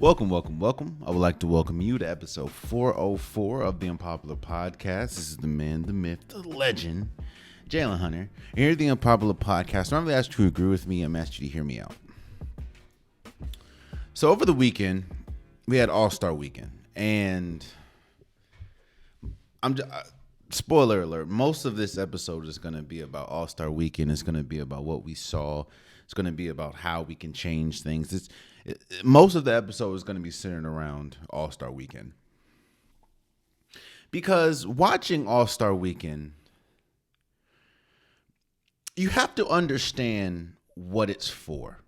Welcome. I would like to welcome you to episode 404 of the Unpopular Podcast. This is the man, the myth, the legend, Jalen Hunter. And here at the Unpopular Podcast, I normally ask you to agree with me. I'm asking you to hear me out. So over the weekend, we had Allstar Weekend. And spoiler alert, most of this episode is going to be about Allstar Weekend. It's going to be about what we saw. It's going to be about how we can change things. Most of the episode is going to be centered around All-Star Weekend. Because watching All-Star Weekend, you have to understand what it's for.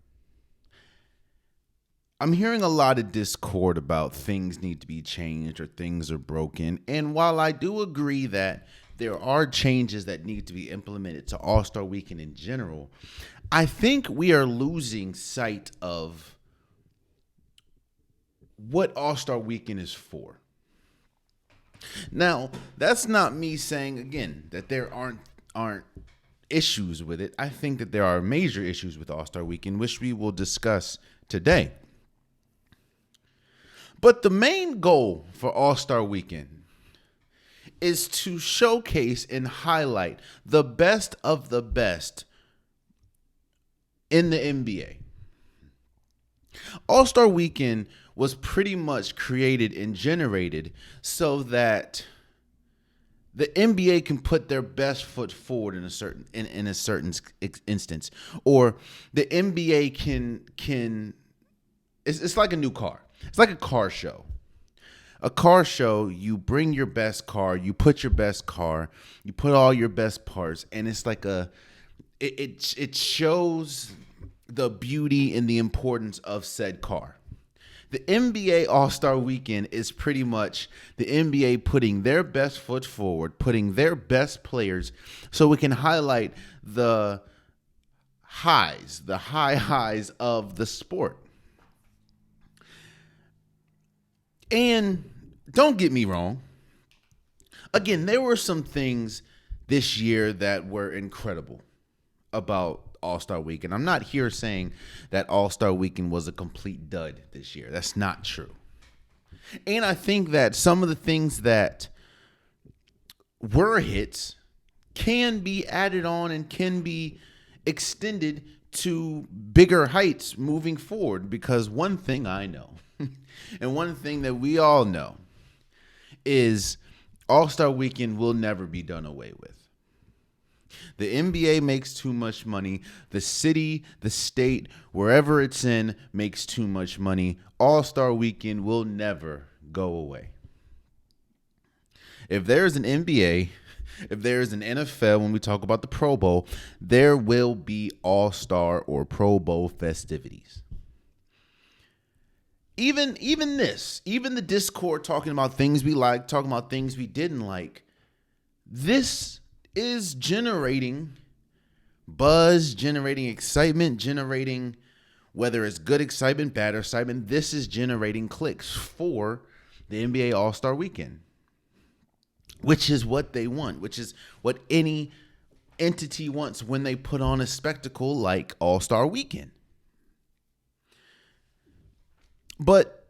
I'm hearing a lot of discord about things need to be changed or things are broken. And while I do agree that there are changes that need to be implemented to All-Star Weekend in general, I think we are losing sight of what All-Star Weekend is for. Now, that's not me saying, again, that there aren't issues with it. I think that there are major issues with All-Star Weekend, which we will discuss today. But the main goal for All-Star Weekend is to showcase and highlight the best of the best in the NBA. All-Star Weekend was pretty much created and generated so that the NBA can put their best foot forward in a certain instance, or the NBA can it's like a new car. It's like a car show. A car show, you bring your best car, you put your best car, you put all your best parts, and it's like it shows the beauty and the importance of said car. The NBA All-Star Weekend is pretty much the NBA putting their best foot forward, putting their best players, so we can highlight the high highs of the sport. And don't get me wrong. Again, there were some things this year that were incredible about All-Star Weekend. I'm not here saying that All-Star Weekend was a complete dud this year. That's not true. And I think that some of the things that were hits can be added on and can be extended to bigger heights moving forward, because one thing I know and one thing that we all know is All-Star Weekend will never be done away with. The NBA makes too much money. The city, the state, wherever it's in, makes too much money. All-Star Weekend will never go away. If there's an NBA, if there's an NFL, when we talk about the Pro Bowl, there will be All-Star or Pro Bowl festivities. Even the Discord talking about things we like, talking about things we didn't like, this is generating buzz, generating excitement, generating, whether it's good excitement, bad excitement, this is generating clicks for the NBA All-Star Weekend, which is what they want, which is what any entity wants when they put on a spectacle like All-Star Weekend. But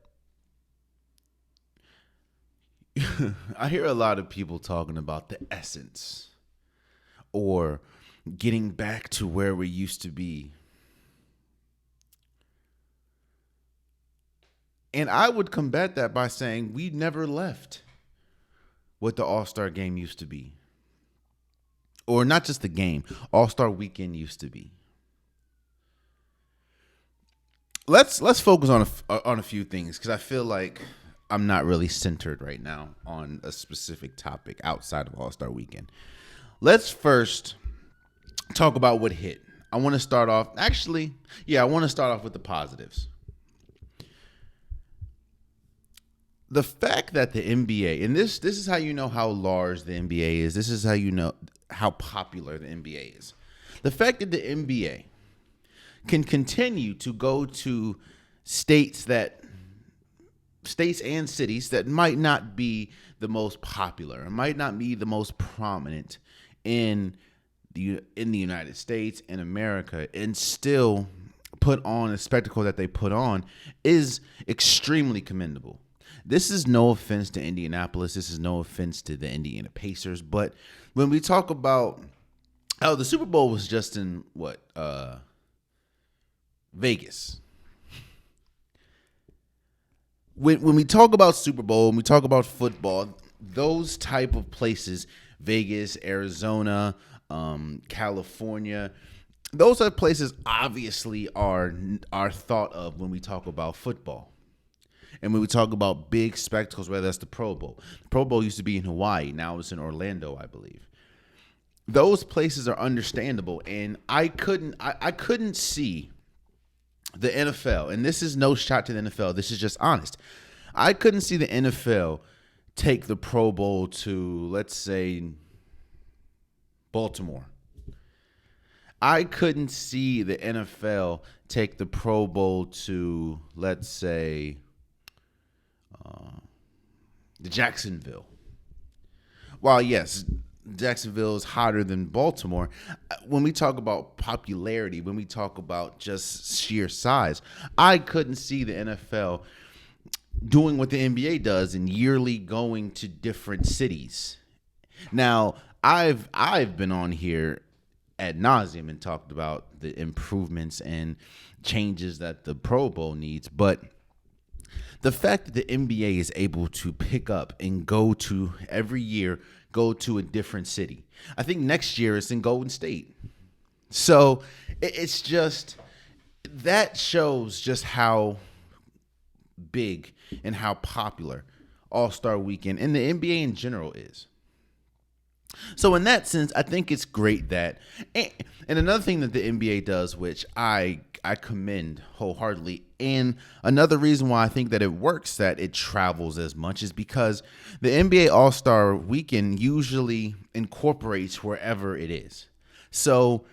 I hear a lot of people talking about the essence or getting back to where we used to be. And I would combat that by saying we never left what the All-Star game used to be. Or not just the game, All-Star Weekend used to be. Let's focus on a few things, because I feel like I'm not really centered right now on a specific topic outside of All-Star Weekend. Let's first talk about what hit. I want to start off with the positives. The fact that the NBA, and this is how you know how large the NBA is. This is how you know how popular the NBA is. The fact that the NBA can continue to go to states and cities that might not be the most popular, it might not be the most prominent in the United States and America, and still put on, a spectacle that they put on, is extremely commendable. This is no offense to Indianapolis. This is no offense to the Indiana Pacers. But when we talk about, the Super Bowl was just in Vegas. When we talk about Super Bowl, when we talk about football, those type of places, Vegas, Arizona, California, those are places obviously are thought of when we talk about football. And when we talk about big spectacles, whether that's the Pro Bowl. The Pro Bowl used to be in Hawaii. Now it's in Orlando, I believe. Those places are understandable. And I couldn't see the NFL, and this is no shot to the NFL. This is just honest. I couldn't see the NFL take the Pro Bowl to, let's say, Baltimore. I couldn't see the NFL take the Pro Bowl to, let's say, Jacksonville. While, yes, Jacksonville is hotter than Baltimore, when we talk about popularity, when we talk about just sheer size, I couldn't see the NFL doing what the NBA does and yearly going to different cities. Now, I've been on here ad nauseum and talked about the improvements and changes that the Pro Bowl needs, but the fact that the NBA is able to pick up and go to every year, go to a different city. I think next year it's in Golden State. So it's just, that shows just how big and how popular All-Star Weekend and the NBA in general is. So in that sense, I think it's great that, and another thing that the NBA does, which I commend wholeheartedly, and another reason why I think that it works, that it travels as much, is because the NBA All-Star Weekend usually incorporates wherever it is. So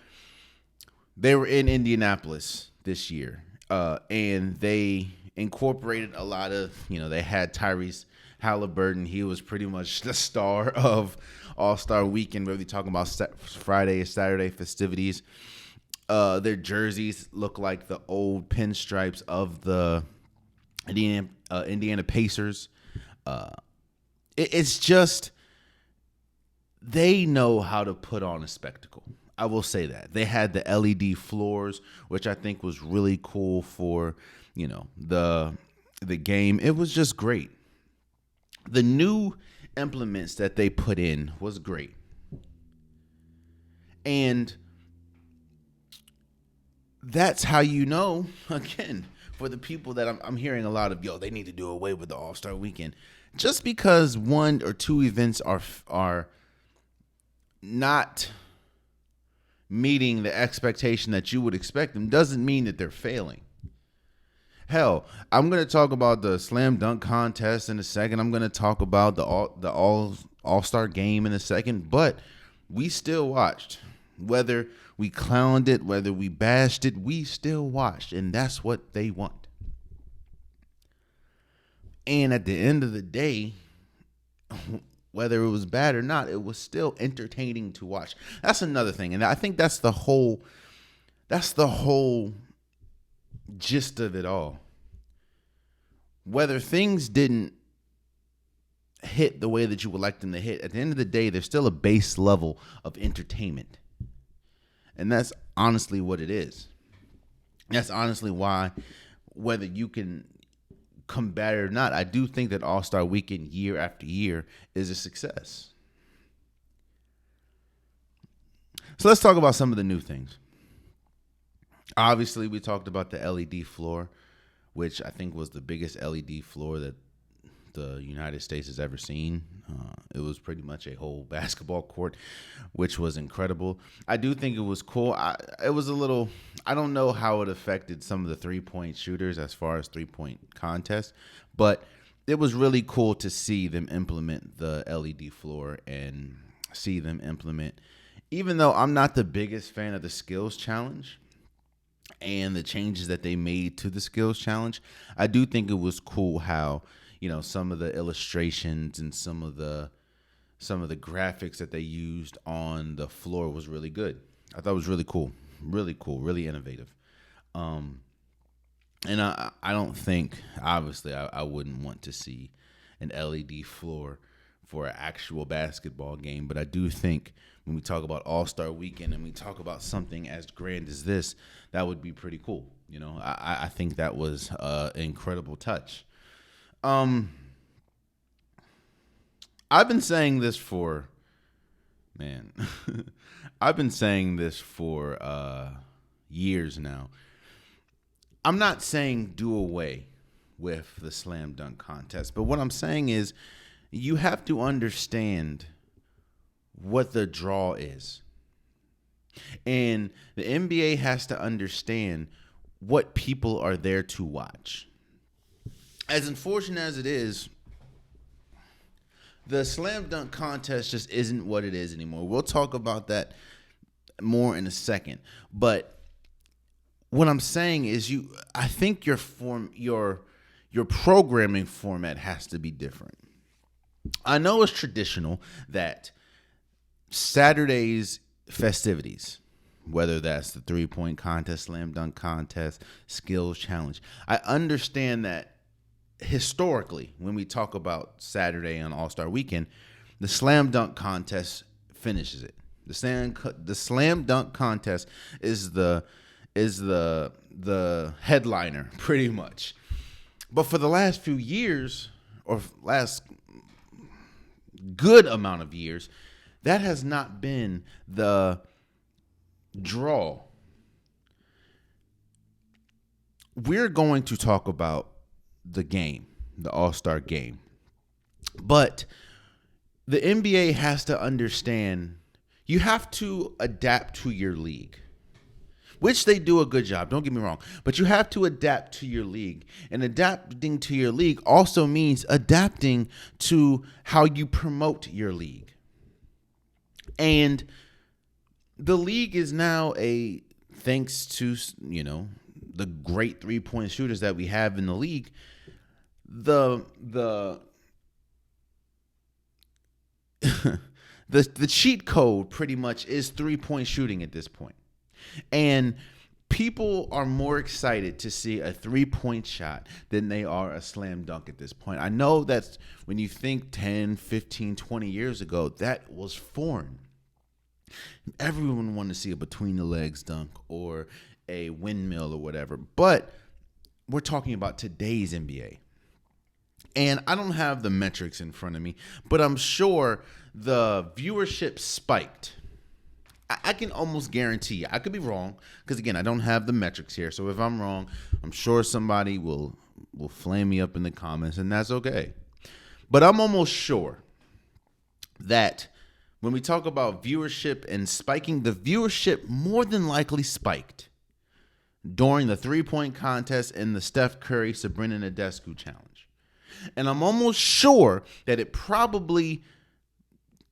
they were in Indianapolis this year, and they incorporated a lot of, they had Tyrese Halliburton. He was pretty much the star of All-Star Weekend, really talking about Friday, Saturday festivities. Their jerseys look like the old pinstripes of the Indiana Pacers. It's just, they know how to put on a spectacle. I will say that. They had the LED floors, which I think was really cool for, the game. It was just great. The new implements that they put in was great. And that's how again, for the people that I'm hearing a lot of, they need to do away with the All-Star Weekend. Just because one or two events are not meeting the expectation that you would expect them doesn't mean that they're failing. Hell, I'm going to talk about the slam dunk contest in a second. I'm going to talk about the All-Star game in a second, but we still watched. Whether we clowned it, whether we bashed it, we still watched, and that's what they want. And at the end of the day, whether it was bad or not, it was still entertaining to watch. That's another thing, and I think that's the whole gist of it all. Whether things didn't hit the way that you would like them to hit, at the end of the day, there's still a base level of entertainment. And that's honestly what it is. That's honestly why, whether you can combat it or not, I do think that All-Star Weekend year after year is a success. So let's talk about some of the new things. Obviously, we talked about the LED floor, which I think was the biggest LED floor that the United States has ever seen. It was pretty much a whole basketball court, which was incredible. I do think it was cool. It was a little, I don't know how it affected some of the three-point shooters as far as three-point contests, but it was really cool to see them implement the LED floor and see them implement, even though I'm not the biggest fan of the skills challenge and the changes that they made to the skills challenge, I do think it was cool how, some of the illustrations and some of the graphics that they used on the floor was really good. I thought it was really cool, really innovative. And I don't think, obviously, I wouldn't want to see an LED floor for an actual basketball game. But I do think when we talk about All-Star Weekend and we talk about something as grand as this, that would be pretty cool. I think that was an incredible touch. I've been saying this for, man, I've been saying this for years now. I'm not saying do away with the slam dunk contest, but what I'm saying is you have to understand what the draw is. And the NBA has to understand what people are there to watch. As unfortunate as it is, the slam dunk contest just isn't what it is anymore. We'll talk about that more in a second. But what I'm saying is I think your programming format has to be different. I know it's traditional that Saturday's festivities, whether that's the 3-point contest, slam dunk contest, skills challenge, I understand that historically, when we talk about Saturday on All-Star Weekend, the slam dunk contest finishes it. The slam dunk contest is the headliner, pretty much. But for the last few years, or last good amount of years, that has not been the draw. We're going to talk about the game, the All-Star game. But the NBA has to understand you have to adapt to your league, which they do a good job. Don't get me wrong. But you have to adapt to your league. And adapting to your league also means adapting to how you promote your league. And the league is now thanks to, the great 3-point shooters that we have in the league, the cheat code pretty much is 3-point shooting at this point. And people are more excited to see a 3-point shot than they are a slam dunk at this point. I know that's when you think 10, 15, 20 years ago, that was foreign. Everyone wanted to see a between the legs dunk or a windmill or whatever. But we're talking about today's NBA. And I don't have the metrics in front of me, but I'm sure the viewership spiked. I can almost guarantee you. I could be wrong because, again, I don't have the metrics here. So if I'm wrong, I'm sure somebody will flame me up in the comments, and that's okay. But I'm almost sure that when we talk about viewership and spiking, the viewership more than likely spiked during the 3-point contest and the Steph Curry, Sabrina Ionescu challenge. And I'm almost sure that it probably,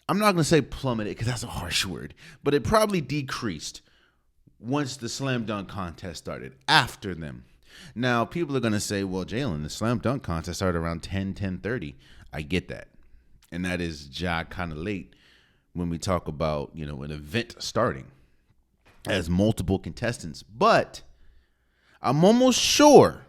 I'm not going to say plummeted because that's a harsh word, but it probably decreased once the slam dunk contest started, after them. Now, people are going to say, well, Jalen, the slam dunk contest started around 10:30. I get that. And that is kind of late when we talk about, an event starting as multiple contestants. But I'm almost sure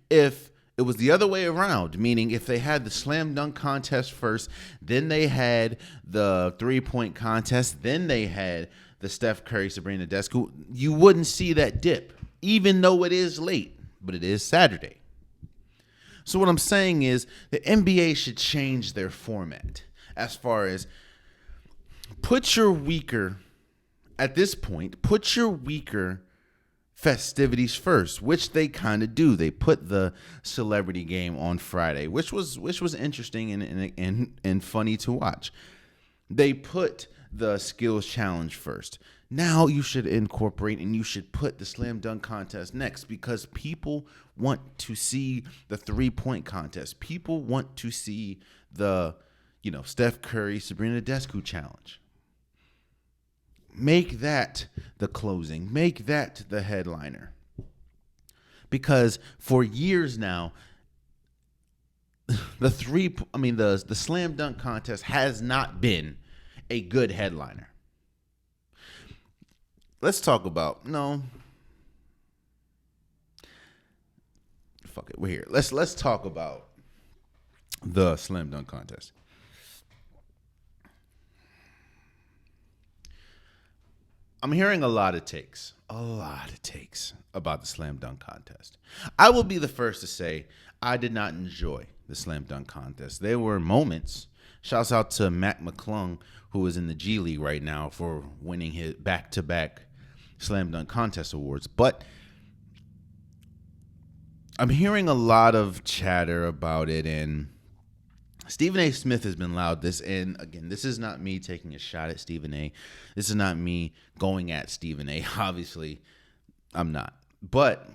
if it was the other way around, meaning if they had the slam dunk contest first, then they had the 3-point contest, then they had the Steph Curry, Sabrina Ionescu, you wouldn't see that dip, even though it is late, but it is Saturday. So what I'm saying is the NBA should change their format as far as put your weaker festivities first, which they kind of do. They put the celebrity game on Friday, which was interesting and funny to watch. They put the skills challenge first. Now you should incorporate and you should put the slam dunk contest next because people want to see the 3-point contest. People want to see the, Steph Curry, Sabrina Ionescu challenge. Make that the closing. Make that the headliner. Because for years now, the slam dunk contest has not been a good headliner. Let's talk about, fuck it. We're here. Let's talk about the slam dunk contest. I'm hearing a lot of takes about the slam dunk contest. I will be the first to say I did not enjoy the slam dunk contest. There were moments. Shouts out to Mac McClung, who is in the G League right now for winning his back-to-back slam dunk contest awards. But I'm hearing a lot of chatter about it, and Stephen A. Smith has been loud. And again, this is not me taking a shot at Stephen A. This is not me going at Stephen A. Obviously, I'm not. But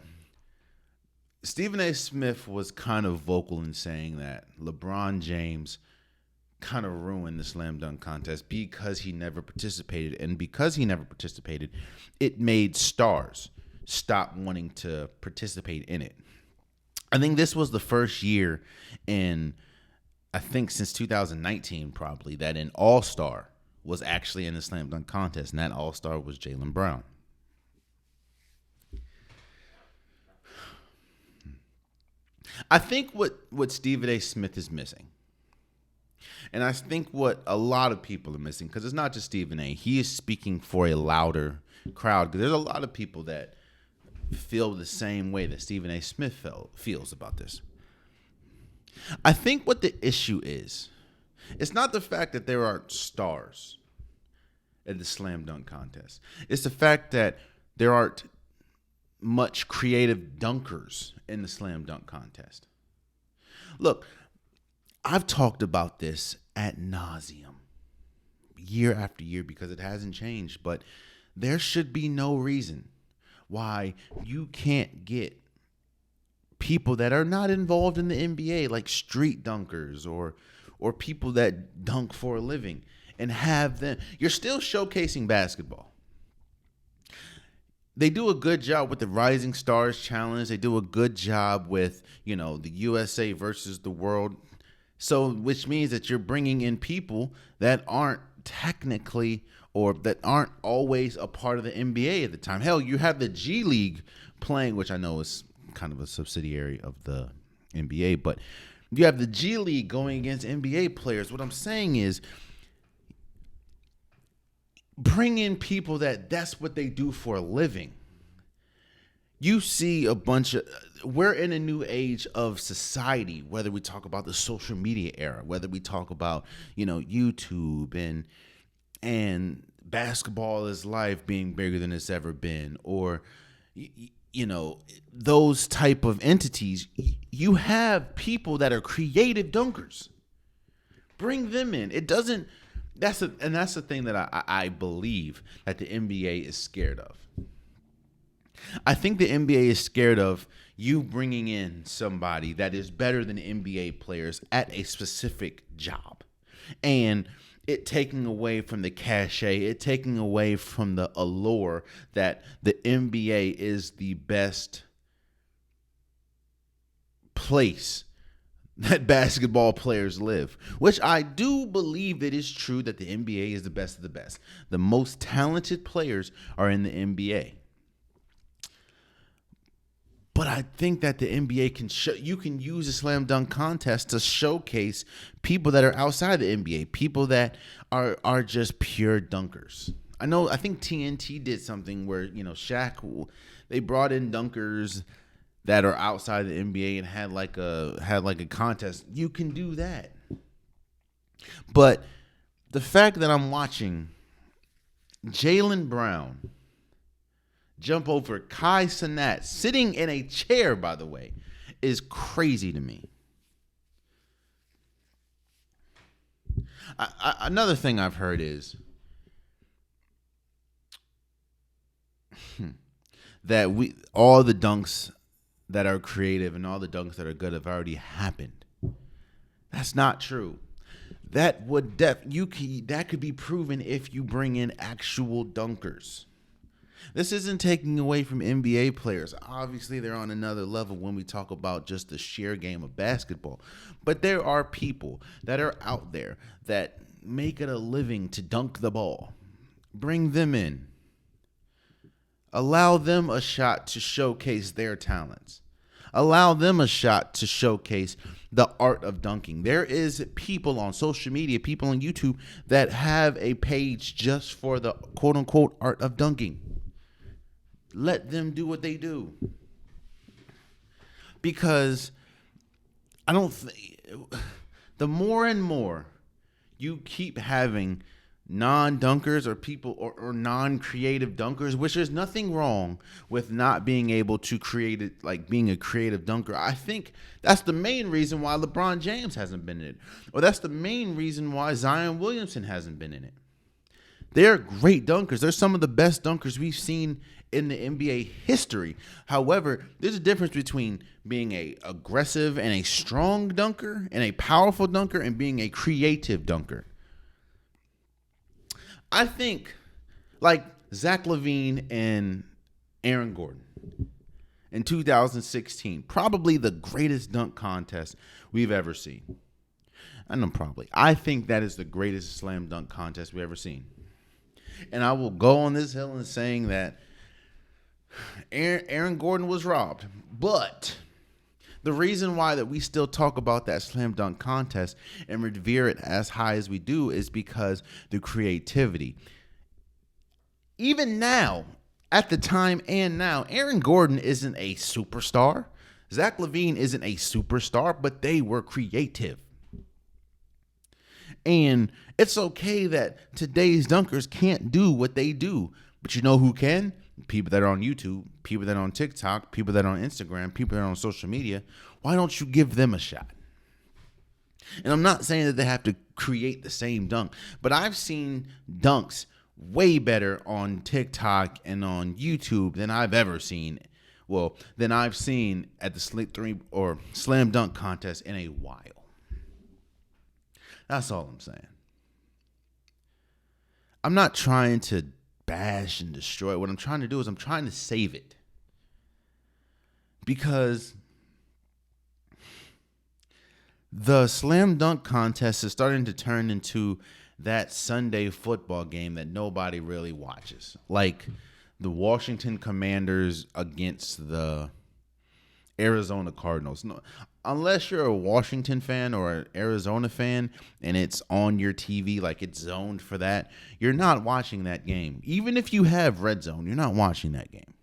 Stephen A. Smith was kind of vocal in saying that LeBron James kind of ruined the slam dunk contest because he never participated. And because he never participated, it made stars stop wanting to participate in it. I think this was the first year since 2019 probably, that an all-star was actually in the slam dunk contest, and that all-star was Jaylen Brown. I think what Stephen A. Smith is missing, and I think what a lot of people are missing, because it's not just Stephen A., he is speaking for a louder crowd, because there's a lot of people that feel the same way that Stephen A. Smith feels about this. I think what the issue is, it's not the fact that there aren't stars at the slam dunk contest. It's the fact that there aren't much creative dunkers in the slam dunk contest. Look, I've talked about this ad nauseum year after year because it hasn't changed, but there should be no reason why you can't get people that are not involved in the NBA, like street dunkers or people that dunk for a living, and have them. You're still showcasing basketball. They do a good job with the Rising Stars Challenge. They do a good job with, the USA versus the world. So, which means that you're bringing in people that aren't technically or that aren't always a part of the NBA at the time. Hell, you have the G League playing, which I know is kind of a subsidiary of the NBA, but you have the G League going against NBA players. What I'm saying is, bring in people that's what they do for a living. You see we're in a new age of society, whether we talk about the social media era, whether we talk about, YouTube and basketball is life being bigger than it's ever been, or, those type of entities. You have people that are creative dunkers. Bring them in. It doesn't, that's the thing that I believe that the NBA is scared of. I think the NBA is scared of you bringing in somebody that is better than NBA players at a specific job, and it taking away from the cachet, it taking away from the allure that the NBA is the best place that basketball players live, which I do believe it is true that the NBA is the best of the best. The most talented players are in the NBA. But I think that the NBA you can use a slam dunk contest to showcase people that are outside the NBA, people that are just pure dunkers. I think TNT did something where, Shaq, they brought in dunkers that are outside the NBA and had like a contest. You can do that. But the fact that I'm watching Jaylen Brown jump over Kai Cenat, sitting in a chair, by the way, is crazy to me. Another thing I've heard is that all the dunks that are creative and all the dunks that are good have already happened. That's not true. That could be proven if you bring in actual dunkers. This isn't taking away from NBA players. Obviously, they're on another level when we talk about just the sheer game of basketball. But there are people that are out there that make it a living to dunk the ball. Bring them in. Allow them a shot to showcase their talents. Allow them a shot to showcase the art of dunking. There is people on social media, people on YouTube that have a page just for the quote unquote art of dunking. Let them do what they do. Because I don't think the more and more you keep having non-dunkers or people or non-creative dunkers, which there's nothing wrong with not being able to create it, like being a creative dunker. I think that's the main reason why LeBron James hasn't been in it, or that's the main reason why Zion Williamson hasn't been in it. They're great dunkers. They're some of the best dunkers we've seen in the NBA history. However, there's a difference between being a aggressive and a strong dunker and a powerful dunker and being a creative dunker. I think like Zach LaVine and Aaron Gordon in 2016, probably the greatest dunk contest we've ever seen. I think that is the greatest slam dunk contest we've ever seen. And I will go on this hill in saying that Aaron Gordon was robbed. But the reason why that we still talk about that slam dunk contest and revere it as high as we do is because the creativity. Even now, at the time and now, Aaron Gordon isn't a superstar. Zach LaVine isn't a superstar, but they were creative. And it's okay that today's dunkers can't do what they do. But you know who can? People that are on YouTube, people that are on TikTok, people that are on Instagram, people that are on social media. Why don't you give them a shot? And I'm not saying that they have to create the same dunk, but I've seen dunks way better on TikTok and on YouTube than I've ever seen. Well, than I've seen at the slam dunk contest in a while. That's all I'm saying. I'm not trying to bash and destroy it. What I'm trying to do is I'm trying to save it. Because the slam dunk contest is starting to turn into that Sunday football game that nobody really watches. Like the Washington Commanders against the Arizona Cardinals. No, unless you're a Washington fan or an Arizona fan and it's on your TV, like it's zoned for that, you're not watching that game. Even if you have Red Zone, you're not watching that game.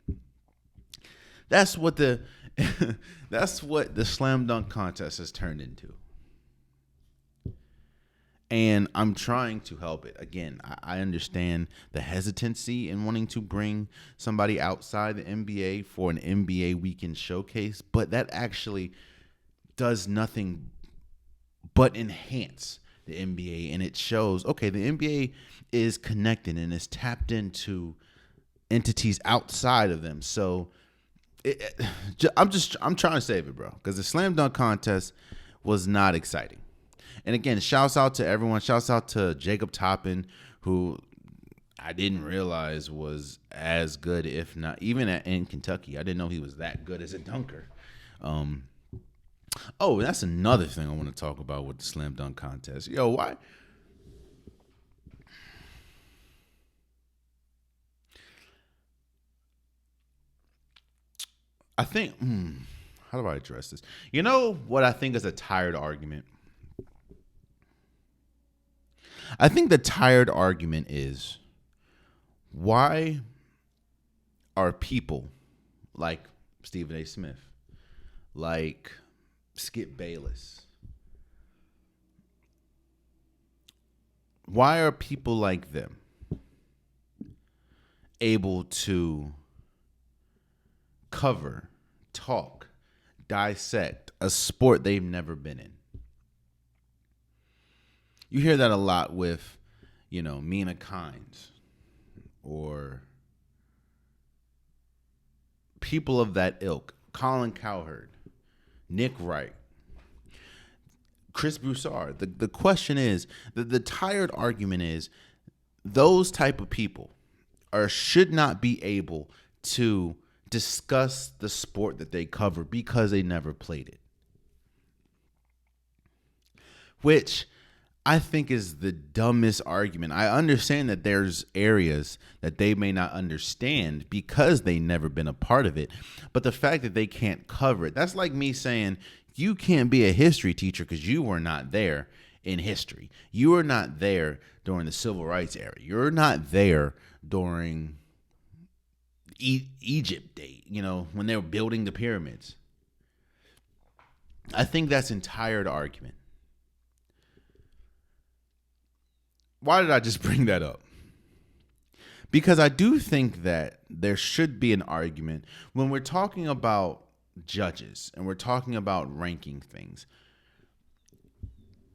That's what the slam dunk contest has turned into. And I'm trying to help it. Again, I understand the hesitancy in wanting to bring somebody outside the NBA for an NBA weekend showcase, but that actually does nothing but enhance the NBA. And it shows, okay, the NBA is connected and is tapped into entities outside of them. So I'm trying to save it, bro, because the slam dunk contest was not exciting. And again, shouts out to everyone. Shouts out to Jacob Toppin, who I didn't realize was as good, if not even in Kentucky. I didn't know he was that good as a dunker. That's another thing I want to talk about with the slam dunk contest. Yo, why? I think, how do I address this? You know what I think is a tired argument? I think the tired argument is, why are people like Stephen A. Smith, like Skip Bayless, why are people like them able to cover, talk, dissect a sport they've never been in? You hear that a lot with, Mina Kimes or people of that ilk. Colin Cowherd, Nick Wright, Chris Broussard. The question is, the tired argument is, those type of people should not be able to discuss the sport that they cover because they never played it. Which I think is the dumbest argument. I understand that there's areas that they may not understand because they never been a part of it. But the fact that they can't cover it, that's like me saying you can't be a history teacher because you were not there in history. You were not there during the civil rights era. You're not there during Egypt day, when they were building the pyramids. I think that's entire argument. Why did I just bring that up? Because I do think that there should be an argument when we're talking about judges and we're talking about ranking things.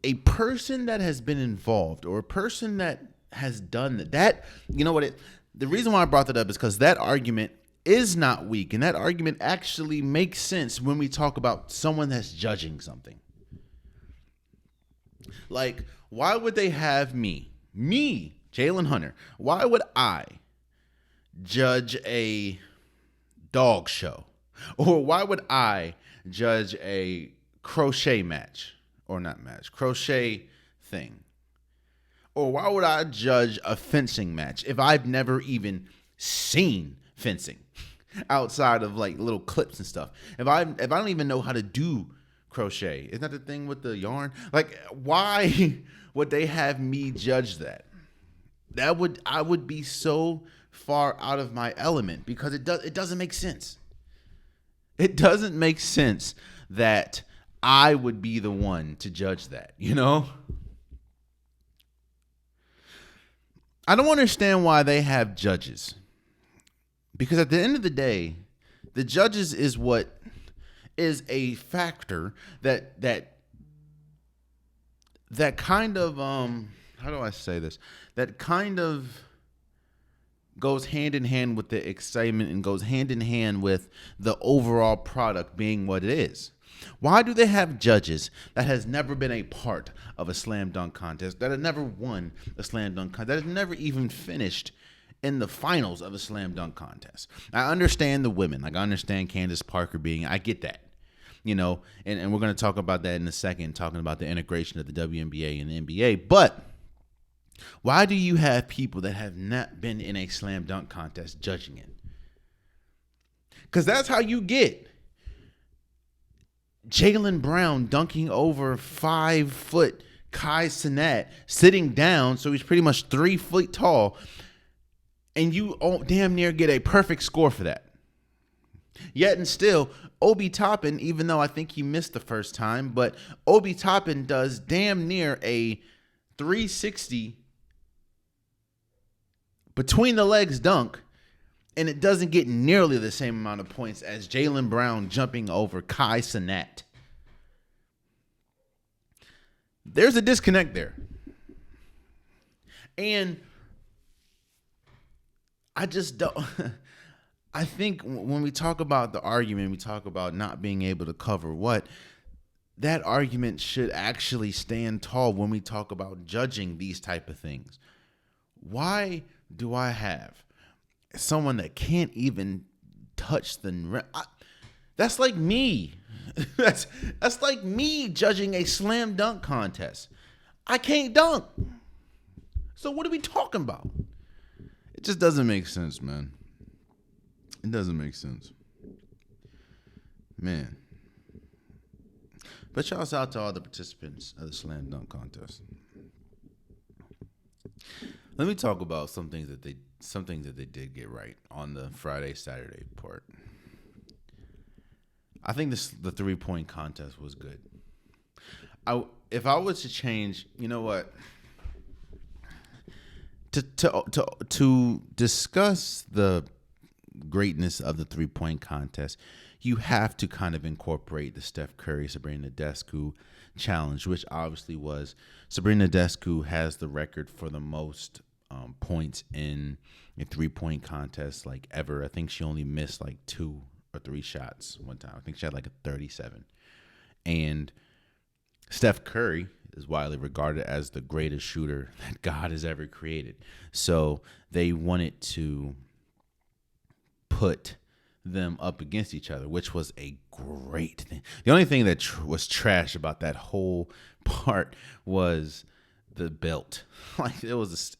A person that has been involved or a person that has done that, the reason why I brought that up is because that argument is not weak. And that argument actually makes sense when we talk about someone that's judging something. Like, why would they have me, Jalen Hunter, why would I judge a dog show? Or why would I judge a crochet match? Or not match, crochet thing? Or why would I judge a fencing match if I've never even seen fencing outside of like little clips and stuff? If I don't even know how to do crochet, isn't that the thing with the yarn? Like, why would they have me judge that? I would be so far out of my element because it doesn't make sense. It doesn't make sense that I would be the one to judge that, I don't understand why they have judges. Because at the end of the day, the judges is what is a factor that kind of how do I say this? That kind of goes hand in hand with the excitement and goes hand in hand with the overall product being what it is. Why do they have judges that has never been a part of a slam dunk contest, that have never won a slam dunk contest, that have never even finished in the finals of a slam dunk contest? I understand the women. Like, I understand Candace Parker I get that. And we're going to talk about that in a second, talking about the integration of the WNBA and the NBA. But why do you have people that have not been in a slam dunk contest judging it? Because that's how you get Jaylen Brown dunking over 5-foot Kai Cenat sitting down, so he's pretty much 3 feet tall, and you damn near get a perfect score for that. Yet and still, Obi Toppin, even though I think he missed the first time, but Obi Toppin does damn near a 360 between the legs dunk, and it doesn't get nearly the same amount of points as Jaylen Brown jumping over Kai Cenat. There's a disconnect there. And I just don't... I think when we talk about the argument, we talk about not being able to cover what, that argument should actually stand tall when we talk about judging these type of things. Why do I have someone that can't even touch the rim? That's like me. That's like me judging a slam dunk contest. I can't dunk. So what are we talking about? It just doesn't make sense, man. It doesn't make sense. Man. But shouts out to all the participants of the slam dunk contest. Let me talk about some things that they did get right on the Friday-Saturday part. I think the 3-point contest was good. If I was to change, you know what? To discuss the greatness of the 3-point contest, you have to kind of incorporate the Steph Curry, Sabrina Ionescu challenge, which obviously was Sabrina Ionescu has the record for the most points in a 3-point contest like ever. I think she only missed like 2 or 3 shots one time. I think she had like a 37. And Steph Curry is widely regarded as the greatest shooter that God has ever created. So they wanted to put them up against each other, which was a great thing. The only thing that was trash about that whole part was the belt. Like it was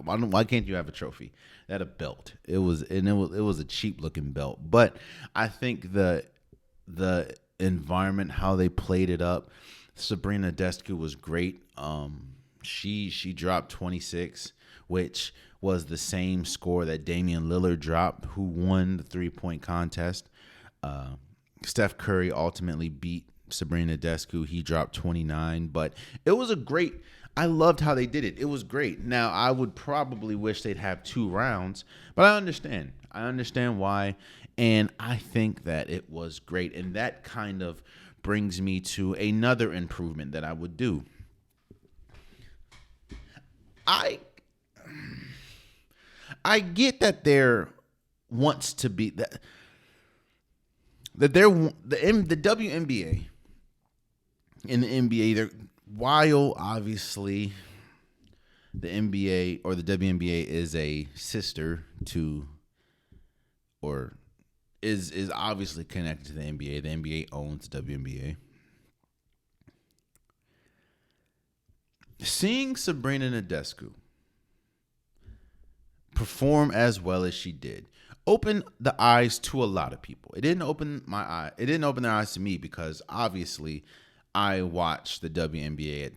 why can't you have a trophy? They had a belt. It was a cheap looking belt. But I think the environment, how they played it up, Sabrina Descu was great. She dropped 26, which was the same score that Damian Lillard dropped, who won the 3-point contest. Steph Curry ultimately beat Sabrina Descu. He dropped 29, but it was I loved how they did it. It was great. Now, I would probably wish they'd have 2 rounds, but I understand. I understand why, and I think that it was great, and that kind of brings me to another improvement that I would do. I get that there wants to be that the WNBA and the NBA, they're, while obviously the NBA or the WNBA is a sister to, or is obviously connected to the NBA. The NBA owns the WNBA. Seeing Sabrina Nadescu perform as well as she did opened the eyes to a lot of people. It didn't open their eyes to me, because obviously I watch the WNBA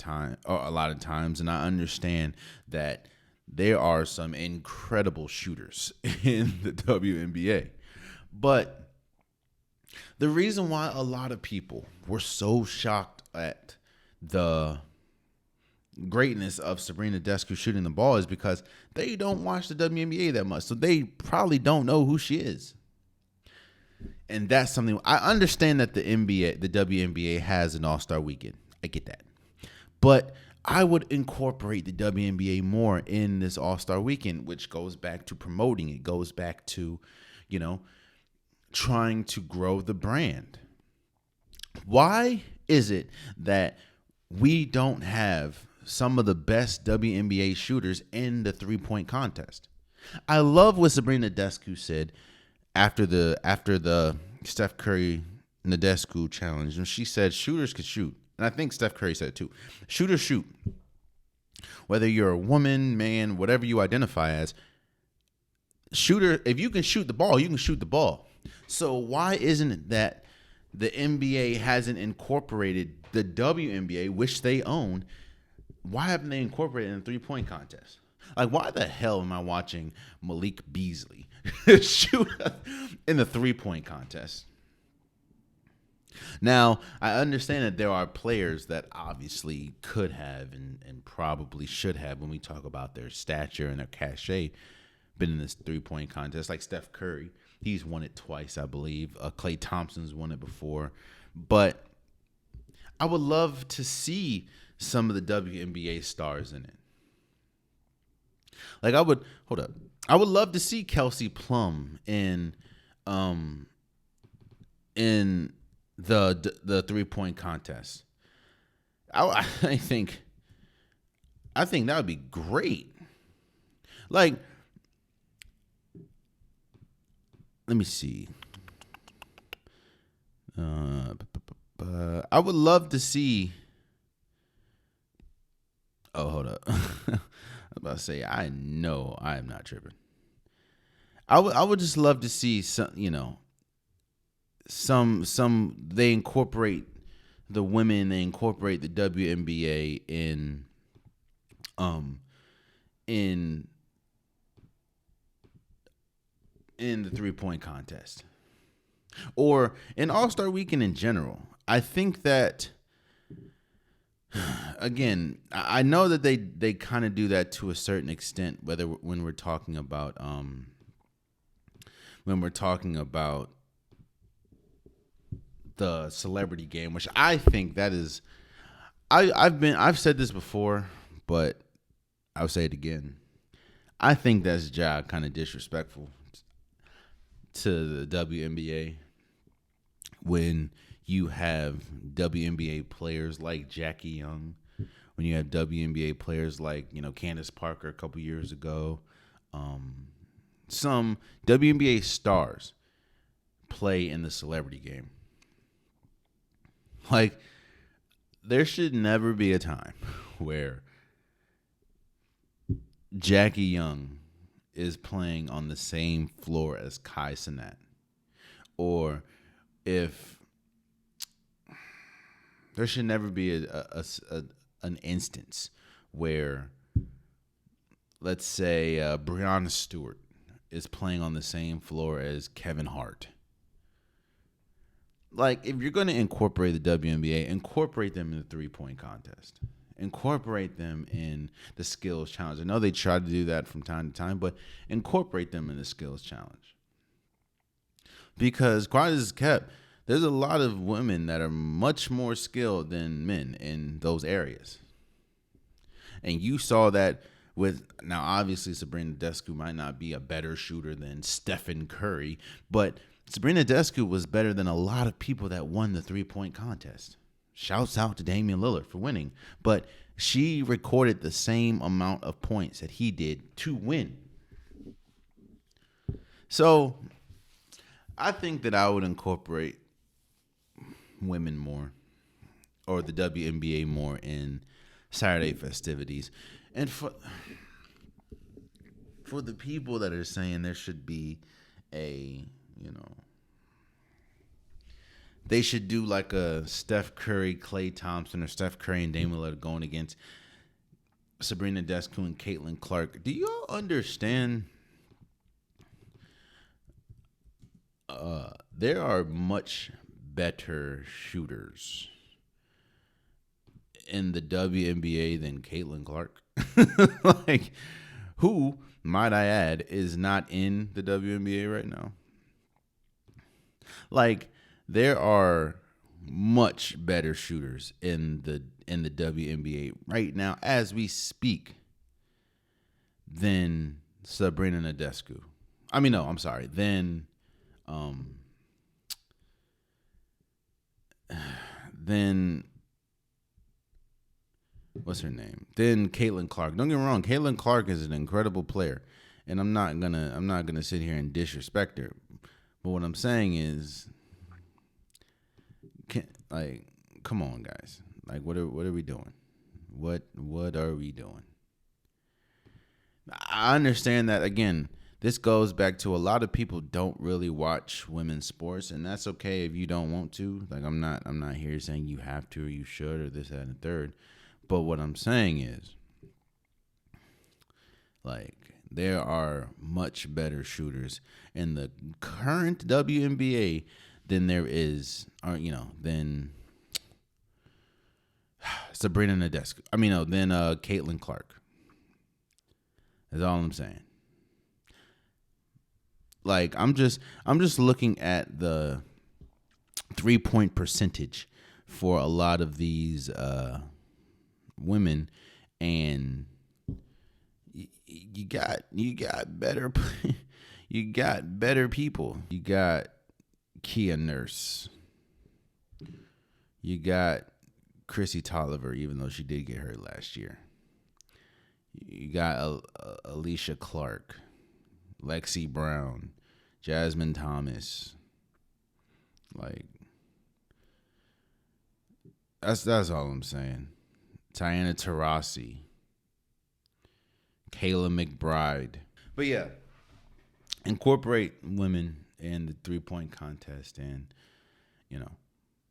a lot of times, and I understand that there are some incredible shooters in the WNBA. But the reason why a lot of people were so shocked at the greatness of Sabrina Descu shooting the ball is because they don't watch the WNBA that much. So they probably don't know who she is. And that's something I understand, that the WNBA has an All-Star Weekend. I get that. But I would incorporate the WNBA more in this All-Star Weekend, which goes back to promoting. It goes back to, trying to grow the brand. Why is it that we don't have some of the best WNBA shooters in the 3-point contest? I love what Sabrina Descu said after the Steph Curry Nadescu challenge, and she said shooters could shoot. And I think Steph Curry said it too. Shooters shoot. Whether you're a woman, man, whatever you identify as, shooter, if you can shoot the ball, you can shoot the ball. So why isn't it that the NBA hasn't incorporated the WNBA, which they own? Why haven't they incorporated it in the 3-point contest? Like, why the hell am I watching Malik Beasley shoot in the 3-point contest? Now, I understand that there are players that obviously could have and probably should have, when we talk about their stature and their cachet, been in this 3-point contest, like Steph Curry. He's won it twice, I believe. Klay Thompson's won it before. But I would love to see some of the WNBA stars in it. Like, I would love to see Kelsey Plum in the 3-point contest. I think that would be great. Like, let me see. I would love to see. Oh, hold up. I was about to say, I know I am not tripping. I would just love to see some, some they incorporate the women, they incorporate the WNBA in the 3-point contest, or in All-Star Weekend in general. I think that, again, I know that they kind of do that to a certain extent, when we're talking about the celebrity game, which I think that is, I've said this before, but I'll say it again. I think that's kind of disrespectful to the WNBA when you have WNBA players like Jackie Young, when you have WNBA players like, Candace Parker a couple years ago. Some WNBA stars play in the celebrity game. Like, there should never be a time where Jackie Young is playing on the same floor as Kai Cenat, or if there should never be an instance where, let's say, Breonna Stewart is playing on the same floor as Kevin Hart. Like, if you're going to incorporate the WNBA, incorporate them in the three-point contest. Incorporate them in the skills challenge. I know they try to do that from time to time, but incorporate them in the skills challenge. Because quiet as kept, there's a lot of women that are much more skilled than men in those areas. And you saw that with, now obviously Sabrina Descu might not be a better shooter than Stephen Curry, but Sabrina Descu was better than a lot of people that won the three-point contest. Shouts out to Damian Lillard for winning. But she recorded the same amount of points that he did to win. So I think that I would incorporate women more, or the WNBA more, in Saturday festivities. And for the people that are saying there should be a, they should do like a Steph Curry, Klay Thompson, or Steph Curry and Damian Lillard going against Sabrina Descu and Caitlin Clark. Do you all understand? There are much better shooters in the WNBA than Caitlin Clark. Like, who, might I add, is not in the WNBA right now. Like, there are much better shooters in the WNBA right now as we speak than Sabrina Nadescu. I mean, no, I'm sorry. Then what's her name? Then Caitlin Clark. Don't get me wrong, Caitlin Clark is an incredible player, and I'm not gonna sit here and disrespect her. But what I'm saying is, come on, guys. Like, what are we doing? What are we doing? I understand that, again, this goes back to a lot of people don't really watch women's sports, and that's okay if you don't want to. Like, I'm not here saying you have to or you should or this, that, and the third. But what I'm saying is, like, there are much better shooters in the current WNBA than there is, than Sabrina Nadescu. Than Caitlin Clark. That's all I'm saying. Like, I'm just looking at the 3-point percentage for a lot of these women, and you got better you got better people. You got Kia Nurse. You got Chrissy Tolliver, even though she did get hurt last year. You got Alicia Clark, Lexi Brown, Jasmine Thomas. Like, that's all I'm saying. Tiana Taurasi, Kayla McBride. But yeah, incorporate women in the 3-point contest, and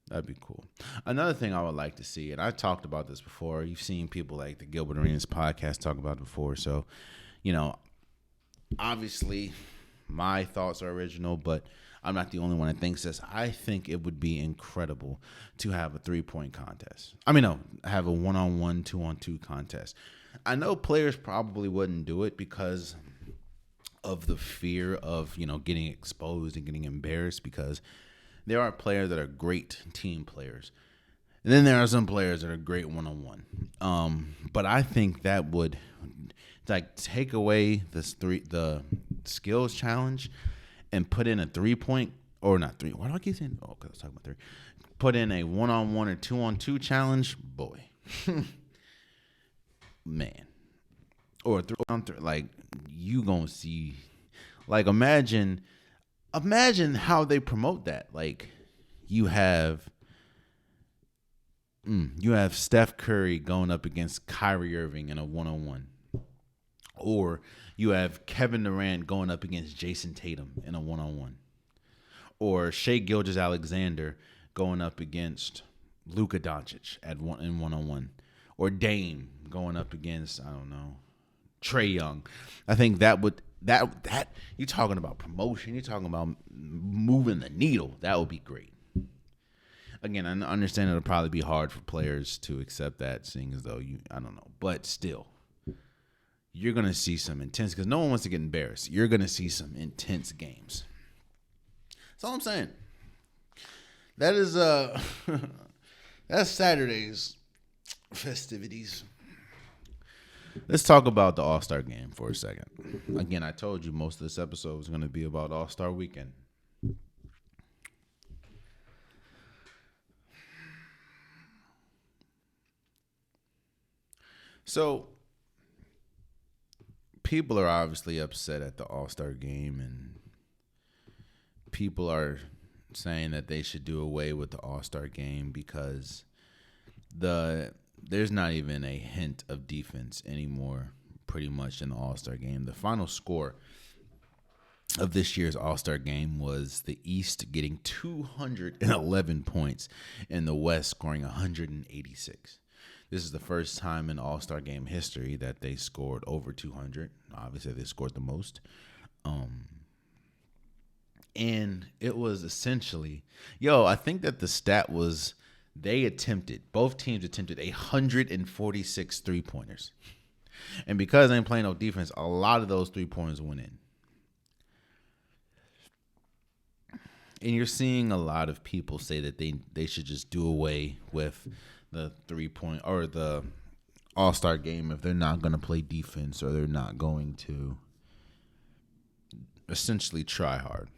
that'd be cool. Another thing I would like to see, and I talked about this before. You've seen people like the Gilbert Arenas podcast talk about it before. So, obviously my thoughts are original, but I'm not the only one that thinks this. I think it would be incredible to have a 3-point contest. Have a 1-on-1, 2-on-2 contest. I know players probably wouldn't do it because of the fear of, getting exposed and getting embarrassed, because there are players that are great team players. And then there are some players that are great 1-on-1. But I think that would take away the skills challenge and put in a 3-point, or not 3. Why do I keep saying? Oh, because I was talking about 3. Put in a 1-on-1 or 2-on-2 challenge, boy, man, or 3-on-3. Like, you gonna see. Like, imagine how they promote that. Like, you have Steph Curry going up against Kyrie Irving in a 1-on-1. Or you have Kevin Durant going up against Jayson Tatum in a one-on-one. Or Shai Gilgeous-Alexander going up against Luka Doncic in one-on-one. Or Dame going up against, I don't know, Trae Young. I think that would that you're talking about promotion, you're talking about moving the needle. That would be great. Again, I understand it'll probably be hard for players to accept that, seeing as though I don't know, but still, you're gonna see some intense, because no one wants to get embarrassed. You're gonna see some intense games. That's all I'm saying. That is that's Saturday's festivities. Let's talk about the All-Star game for a second. Again, I told you most of this episode was going to be about All-Star Weekend. So, people are obviously upset at the All-Star game, and people are saying that they should do away with the All-Star game because there's not even a hint of defense anymore, pretty much, in the All-Star game. The final score of this year's All-Star game was the East getting 211 points and the West scoring 186. This is the first time in All-Star game history that they scored over 200. Obviously, they scored the most. And it was essentially, I think that the stat was both teams attempted 146 three-pointers. And because they ain't playing no defense, a lot of those three-pointers went in. And you're seeing a lot of people say that they should just do away with the three-point or the All-Star game if they're not going to play defense or they're not going to essentially try hard.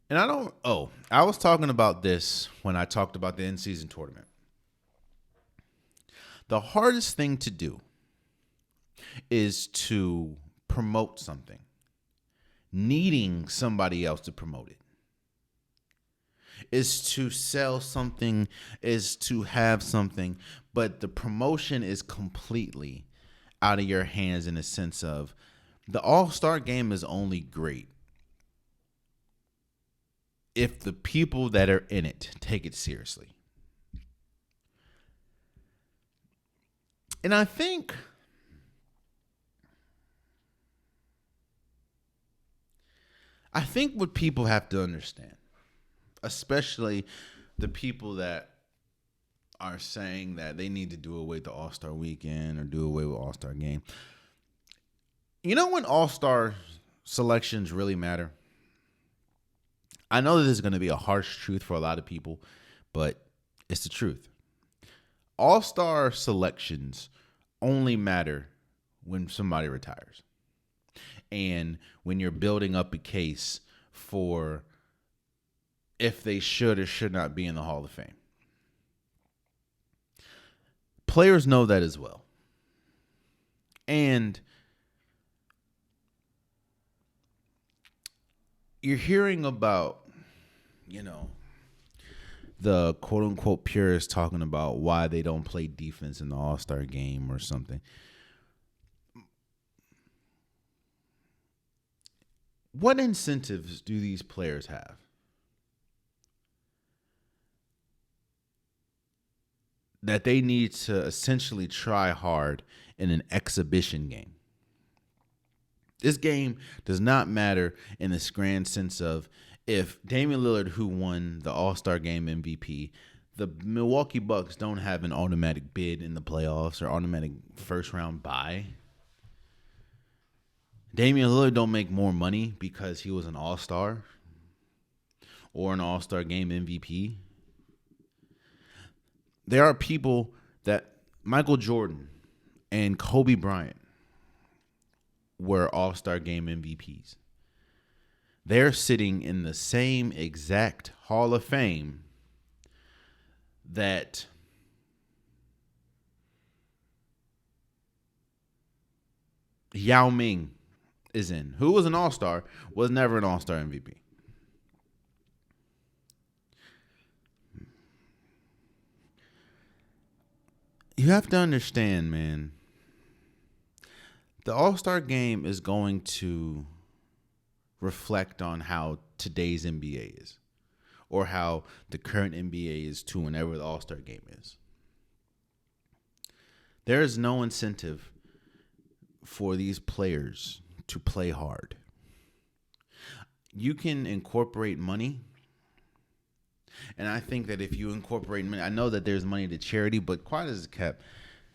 And I was talking about this when I talked about the in-season tournament. The hardest thing to do is to promote something, needing somebody else to promote it. Is to sell something, is to have something, but the promotion is completely out of your hands in the sense of the All-Star game is only great if the people that are in it take it seriously. And I think what people have to understand, especially the people that are saying that they need to do away with the All-Star Weekend or do away with All-Star game. You know when All-Star selections really matter? I know that this is going to be a harsh truth for a lot of people, but it's the truth. All-Star selections only matter when somebody retires and when you're building up a case for if they should or should not be in the Hall of Fame. Players know that as well. And you're hearing about, the quote-unquote purists talking about why they don't play defense in the All-Star game or something. What incentives do these players have? That they need to essentially try hard in an exhibition game. This game does not matter in this grand sense of if Damian Lillard, who won the All-Star Game MVP, the Milwaukee Bucks don't have an automatic bid in the playoffs or automatic first-round bye. Damian Lillard don't make more money because he was an All-Star or an All-Star Game MVP. There are people that Michael Jordan and Kobe Bryant were All-Star Game MVPs. They're sitting in the same exact Hall of Fame that Yao Ming is in, who was an All-Star, was never an All-Star MVP. You have to understand, man, The All-Star game is going to reflect on how today's NBA is, or how the current NBA is to whenever the All-Star game is. There is no incentive for these players to play hard. You can incorporate money, and I think that if you incorporate money, I know that there's money to charity, but quiet as it's kept,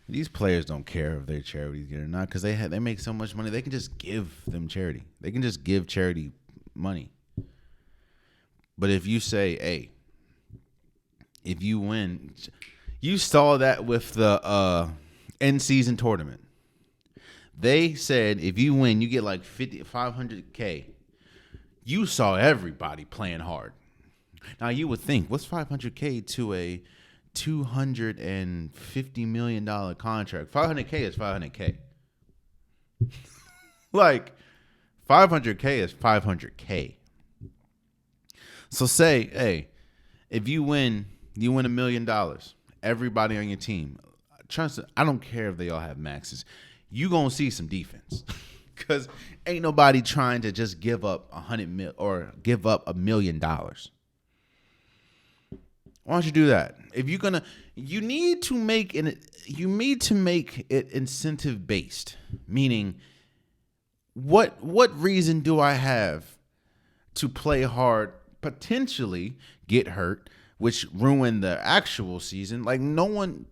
these players don't care if their charities get it or not, because they make so much money. They can just give them charity. They can just give charity money. But if you say, hey, if you win, you saw that with the in-season tournament. They said if you win, you get like 500K. You saw everybody playing hard. Now you would think, what's 500K to a $250 million contract? 500K is 500K. Like 500K is 500K. So say, hey, if you win $1 million. Everybody on your team, trust me, I don't care if they all have maxes. You gonna see some defense, because ain't nobody trying to just give up $100 million or give up $1 million. Why don't you do that? If you're gonna, you need to make it incentive based. Meaning, what reason do I have to play hard, potentially get hurt, which ruin the actual season? Like no.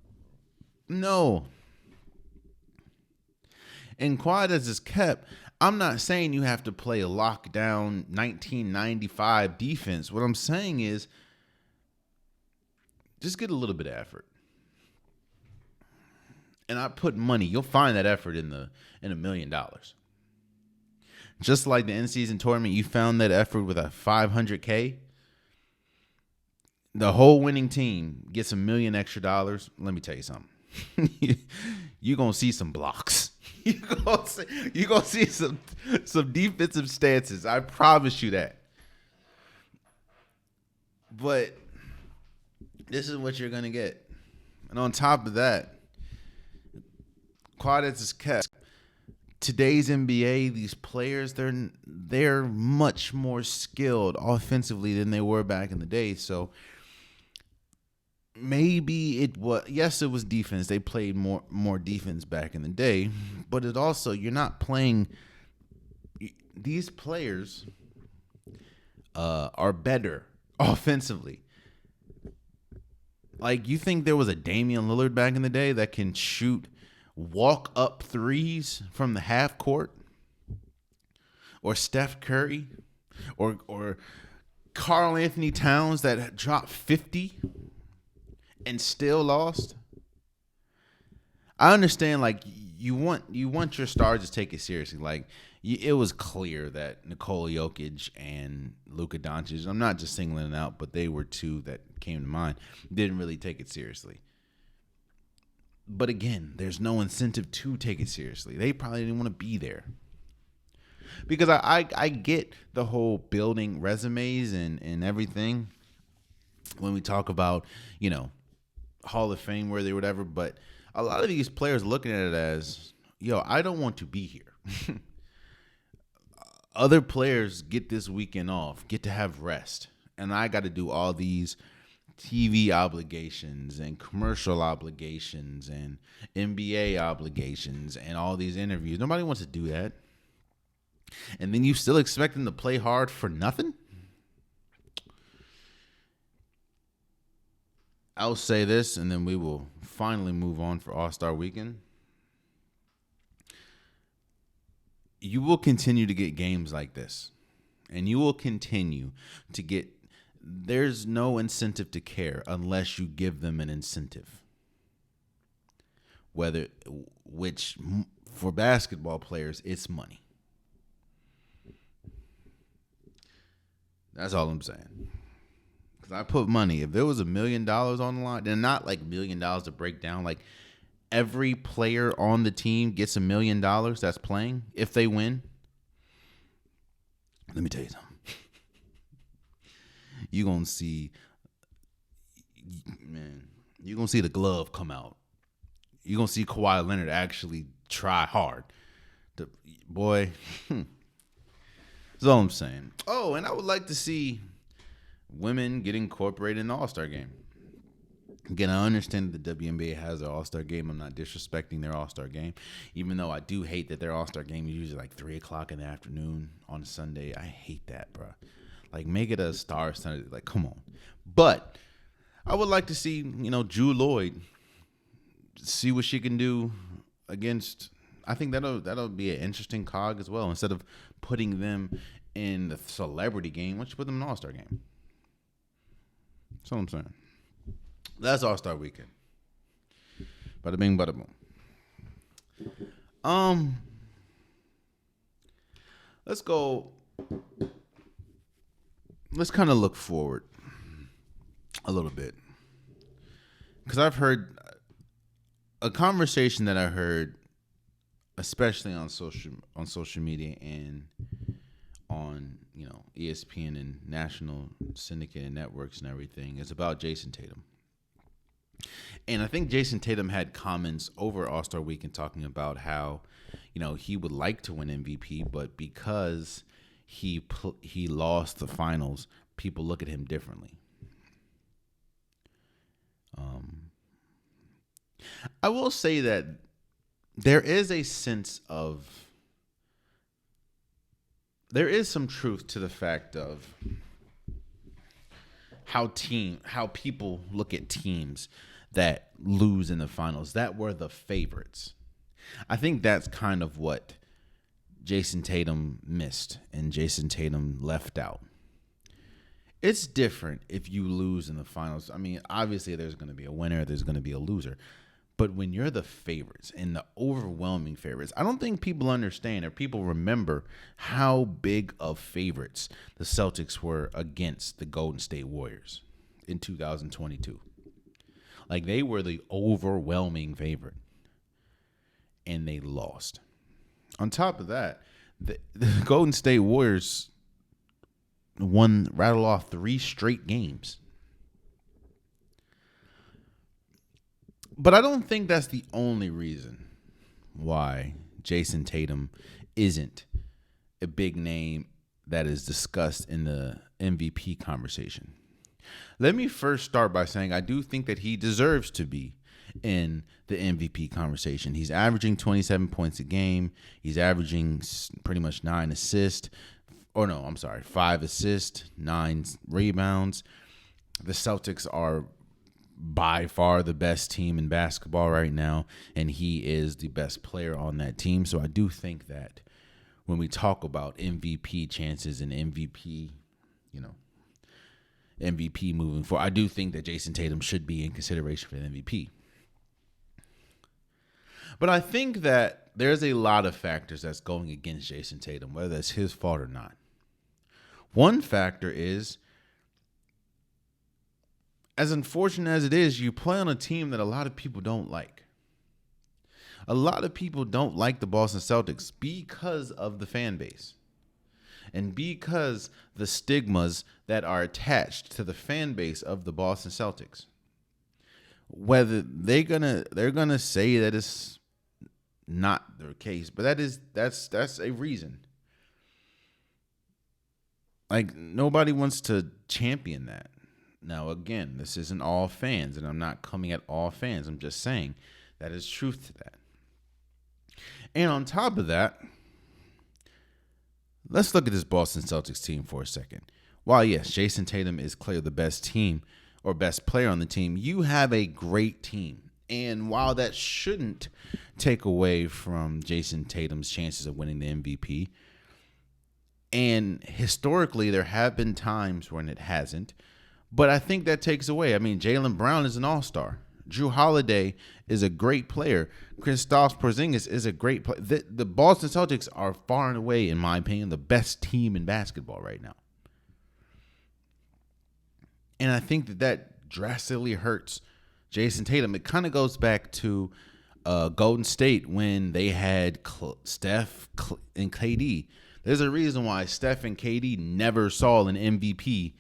And quiet as it's kept, I'm not saying you have to play a lockdown 1995 defense. What I'm saying is just get a little bit of effort. And I put money. You'll find that effort in $1 million. Just like the in-season tournament, you found that effort with a 500K. The whole winning team gets $1 million extra dollars. Let me tell you something. You're gonna see some blocks. You're gonna see some defensive stances. I promise you that. But this is what you're gonna get. And on top of that, quiet as it's kept, today's NBA, these players, they're much more skilled offensively than they were back in the day. So maybe it was defense. They played more defense back in the day, but it also, you're not playing. These players are better offensively. Like, you think there was a Damian Lillard back in the day that can shoot walk up threes from the half court, or Steph Curry, or Karl Anthony Towns that dropped 50 and still lost? I understand, like, you want your stars to take it seriously. Like, it was clear that Nikola Jokic and Luka Doncic, I'm not just singling it out, but they were two that came to mind, didn't really take it seriously. But again, there's no incentive to take it seriously. They probably didn't want to be there. Because I get the whole building resumes and everything when we talk about, Hall of Fame worthy or whatever, but a lot of these players looking at it as, I don't want to be here. Other players get this weekend off, get to have rest, and I got to do all these TV obligations and commercial obligations and NBA obligations and all these interviews. Nobody wants to do that. And then you still expect them to play hard for nothing? I'll say this, and then we will finally move on for All-Star Weekend. You will continue to get games like this. And you will continue to get... There's no incentive to care unless you give them an incentive. Which, for basketball players, it's money. That's all I'm saying. Because I put money. If there was $1 million on the line, and not like $1 million to break down, like every player on the team gets $1 million that's playing if they win. Let me tell you something. You're going to see the glove come out. You're going to see Kawhi Leonard actually try hard. Boy, that's all I'm saying. Oh, and I would like to see women get incorporated in the All-Star game. Again, I understand that the WNBA has their All-Star game. I'm not disrespecting their All-Star game, even though I do hate that their All-Star game is usually like 3 o'clock in the afternoon on a Sunday. I hate that, bro. Like, make it a star Sunday. Like, come on. But I would like to see, Drew Lloyd, see what she can do against. I think that'll be an interesting cog as well. Instead of putting them in the celebrity game, why don't you put them in the All-Star game? That's what I'm saying. That's All-Star Weekend. Bada bing, bada boom. Let's go. Let's kind of look forward a little bit, because I've heard a conversation that I heard, especially on social media and on ESPN and national syndicated networks and everything, is about Jayson Tatum. And I think Jayson Tatum had comments over All-Star Weekend talking about how, he would like to win MVP, but because he lost the finals, people look at him differently. I will say that there is some truth to the fact of how people look at teams that lose in the finals, that were the favorites. I think that's kind of what Jayson Tatum missed and Jayson Tatum left out. It's different if you lose in the finals. I mean, obviously there's going to be a winner, there's going to be a loser. But when you're the favorites and the overwhelming favorites, I don't think people understand or people remember how big of favorites the Celtics were against the Golden State Warriors in 2022. Like, they were the overwhelming favorite, and they lost. On top of that, the Golden State Warriors rattled off 3 straight games. But I don't think that's the only reason why Jayson Tatum isn't a big name that is discussed in the MVP conversation. Let me first start by saying I do think that he deserves to be in the MVP conversation. He's averaging 27 points a game. He's averaging pretty much 5 assists, 9 rebounds. The Celtics are by far the best team in basketball right now, and he is the best player on that team. So I do think that when we talk about MVP chances and MVP moving forward, I do think that Jayson Tatum should be in consideration for the MVP. But I think that there's a lot of factors that's going against Jayson Tatum, whether that's his fault or not. One factor is, as unfortunate as it is, you play on a team that a lot of people don't like. A lot of people don't like the Boston Celtics because of the fan base. And because the stigmas that are attached to the fan base of the Boston Celtics. Whether they're gonna say that it's not their case, but that's a reason. Like, nobody wants to champion that. Now, again, this isn't all fans, and I'm not coming at all fans. I'm just saying that is truth to that. And on top of that, let's look at this Boston Celtics team for a second. While, yes, Jayson Tatum is clearly the best team or best player on the team, you have a great team. And while that shouldn't take away from Jayson Tatum's chances of winning the MVP, and historically there have been times when it hasn't, but I think that takes away. I mean, Jaylen Brown is an all-star. Drew Holiday is a great player. Kristaps Porzingis is a great player. The Boston Celtics are far and away, in my opinion, the best team in basketball right now. And I think that drastically hurts Jayson Tatum. It kind of goes back to Golden State when they had Steph and KD. There's a reason why Steph and KD never saw an MVP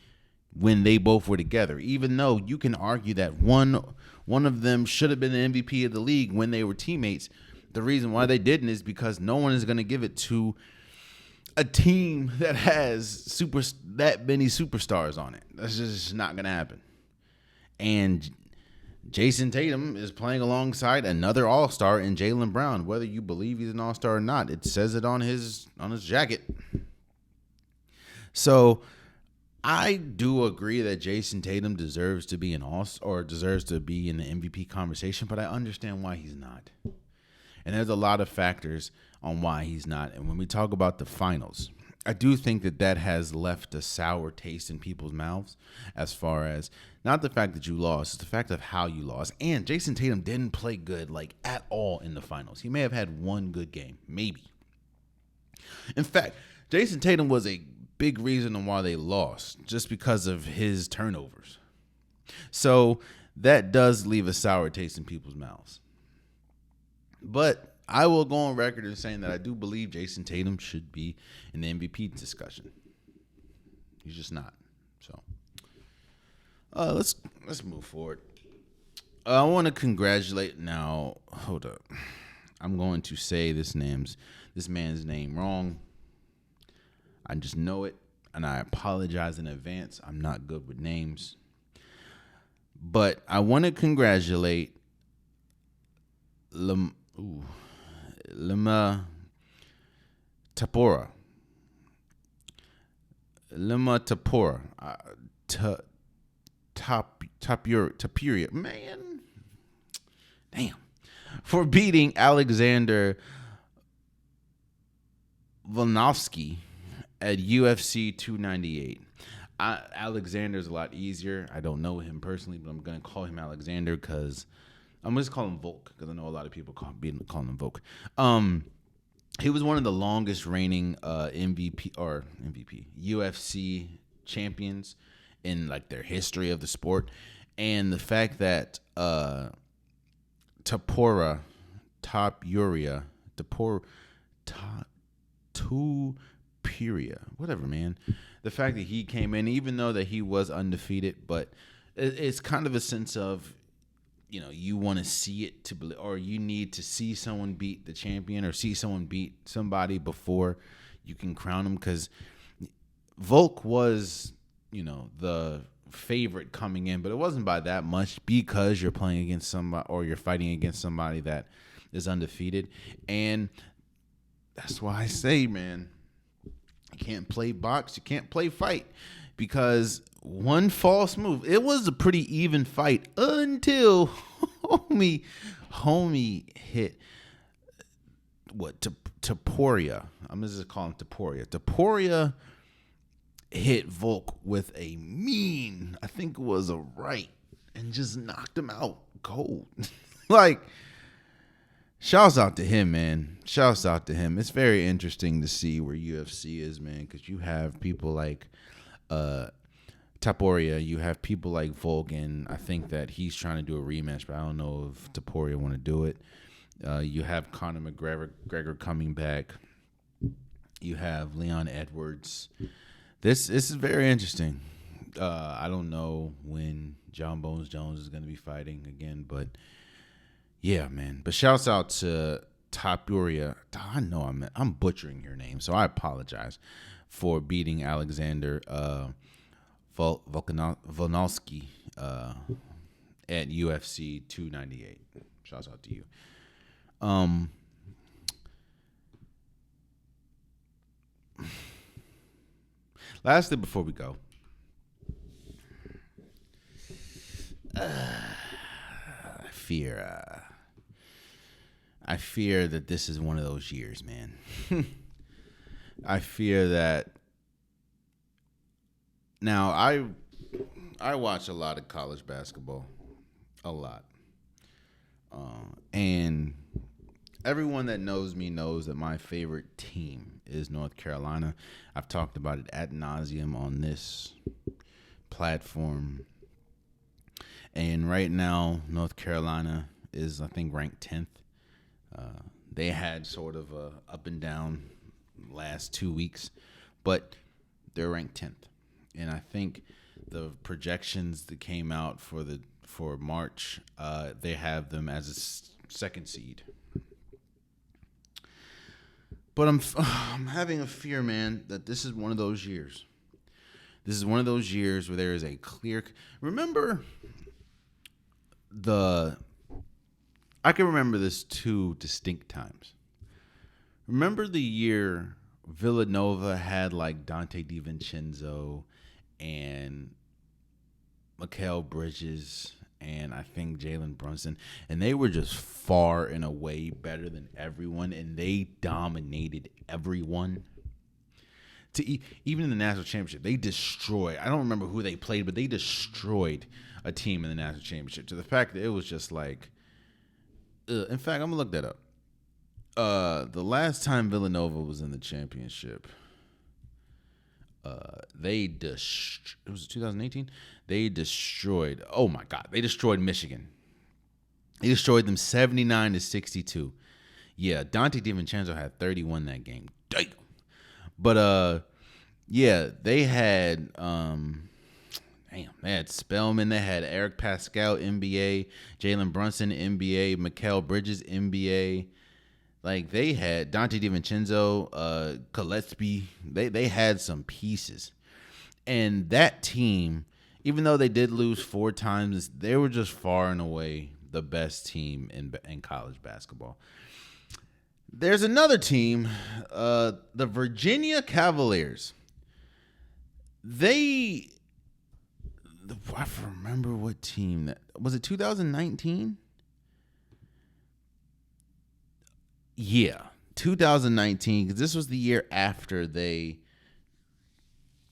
when they both were together, even though you can argue that one of them should have been the MVP of the league when they were teammates. the reason why they didn't is because no one is going to give it to a team that has that many superstars on it. That's just not going to happen. And Jayson Tatum is playing alongside another All-Star in Jaylen Brown. Whether you believe he's an All-Star or not, it says it on his jacket. So I do agree that Jayson Tatum deserves to be an All-Star or deserves to be in the MVP conversation, but I understand why he's not. And there's a lot of factors on why he's not. And when we talk about the finals, I do think that has left a sour taste in people's mouths as far as not the fact that you lost, it's the fact of how you lost. And Jayson Tatum didn't play good at all in the finals. He may have had one good game, maybe. In fact, Jayson Tatum was a big reason on why they lost, just because of his turnovers. So that does leave a sour taste in people's mouths. But I will go on record as saying that I do believe Jayson Tatum should be in the MVP discussion. He's just not. So let's move forward. I want to congratulate now. Hold up. I'm going to say this man's name wrong. I just know it, and I apologize in advance. I'm not good with names. But I want to congratulate Lema Tapora. Tapuria. Man. Damn. For beating Alexander Volkanovski at UFC 298. Alexander's a lot easier. I don't know him personally, but I'm going to call him Alexander because I'm just call him Volk because I know a lot of people call him Volk. He was one of the longest reigning UFC champions in their history of the sport, and the fact that Tapuria, whatever, man. The fact that he came in, even though that he was undefeated, but it's kind of a sense of, you want to see it to believe, or you need to see someone beat the champion or see someone beat somebody before you can crown them. Because Volk was, the favorite coming in, but it wasn't by that much because you're playing against somebody or you're fighting against somebody that is undefeated. And that's why I say, man, you can't play box, you can't play fight, because one false move, it was a pretty even fight until homie hit Tapuria. I'm just calling him Tapuria. Tapuria hit Volk with a mean, I think it was a right, and just knocked him out cold. Shouts out to him, man. Shouts out to him. It's very interesting to see where UFC is, man, because you have people like Tapuria, you have people like Volk, and I think that he's trying to do a rematch, but I don't know if Tapuria want to do it. You have Conor McGregor coming back. You have Leon Edwards. This is very interesting. I don't know when John Bones Jones is going to be fighting again, but yeah, man. But shouts out to Tapuria. I know I'm butchering your name, so I apologize for beating Alexander Volkanovski at UFC 298. Shouts out to you. Lastly, before we go, I fear that this is one of those years, man. I fear that. Now, I watch a lot of college basketball, a lot, and everyone that knows me knows that my favorite team is North Carolina. I've talked about it ad nauseum on this platform. And right now, North Carolina is, I think, ranked 10th. They had sort of a up and down last 2 weeks, but they're ranked 10th. And I think the projections that came out for March, they have them as a second seed. But I'm having a fear, man, that this is one of those years. This is one of those years where there is a clear. Remember I can remember this two distinct times. Remember the year Villanova had like Dante DiVincenzo and Mikal Bridges and I think Jalen Brunson, and they were just far and away better than everyone, and they dominated everyone. Even in the national championship, they destroyed. I don't remember who they played, but they destroyed a team in the national championship. To the fact that it was just like, in fact, I'm gonna look that up. The last time Villanova was in the championship, it was 2018. They destroyed. Oh my God, they destroyed Michigan. They destroyed them 79-62. Yeah, Dante DiVincenzo had 31 that game. Damn. But yeah, they had they had Spellman, they had Eric Pascal, NBA, Jalen Brunson, NBA, Mikal Bridges, NBA. Like they had Dante DiVincenzo, Gillespie. They had some pieces. And that team, even though they did lose 4 times, they were just far and away the best team in college basketball. There's another team, the Virginia Cavaliers. I remember what team that was. It 2019? Yeah, 2019, because this was the year after they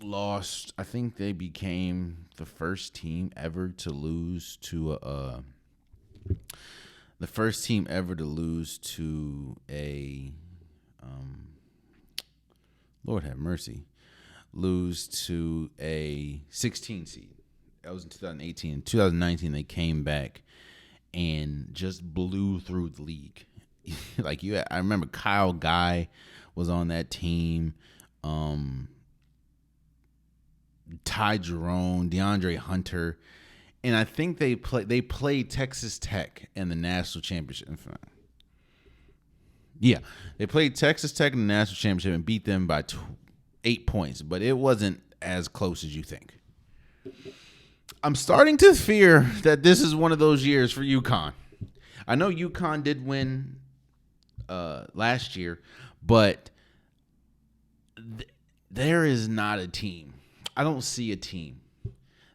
lost. I think they became the first team ever to lose to a Lord have mercy, lose to a 16 seed. That was in 2018. In 2019, they came back and just blew through the league. I remember Kyle Guy was on that team. Ty Jerome, DeAndre Hunter, and I think they played Texas Tech in the national championship. Yeah, they played Texas Tech in the national championship and beat them by 8 points, but it wasn't as close as you think. I'm starting to fear that this is one of those years for UConn. I know UConn did win last year, but there is not a team. I don't see a team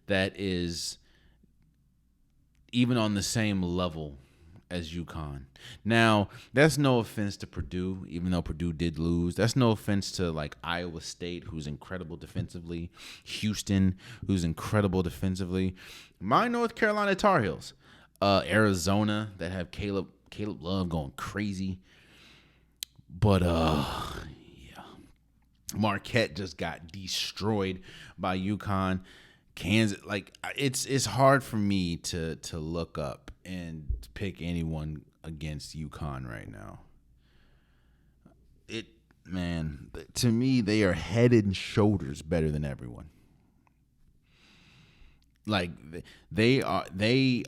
that is even on the same level as UConn. Now, that's no offense to Purdue, even though Purdue did lose. That's no offense to like Iowa State, who's incredible defensively. Houston, who's incredible defensively. My North Carolina Tar Heels. Arizona, that have Caleb Love going crazy. But yeah, Marquette just got destroyed by UConn. Kansas, like it's hard for me to look up and pick anyone against UConn right now. To me, they are head and shoulders better than everyone. Like they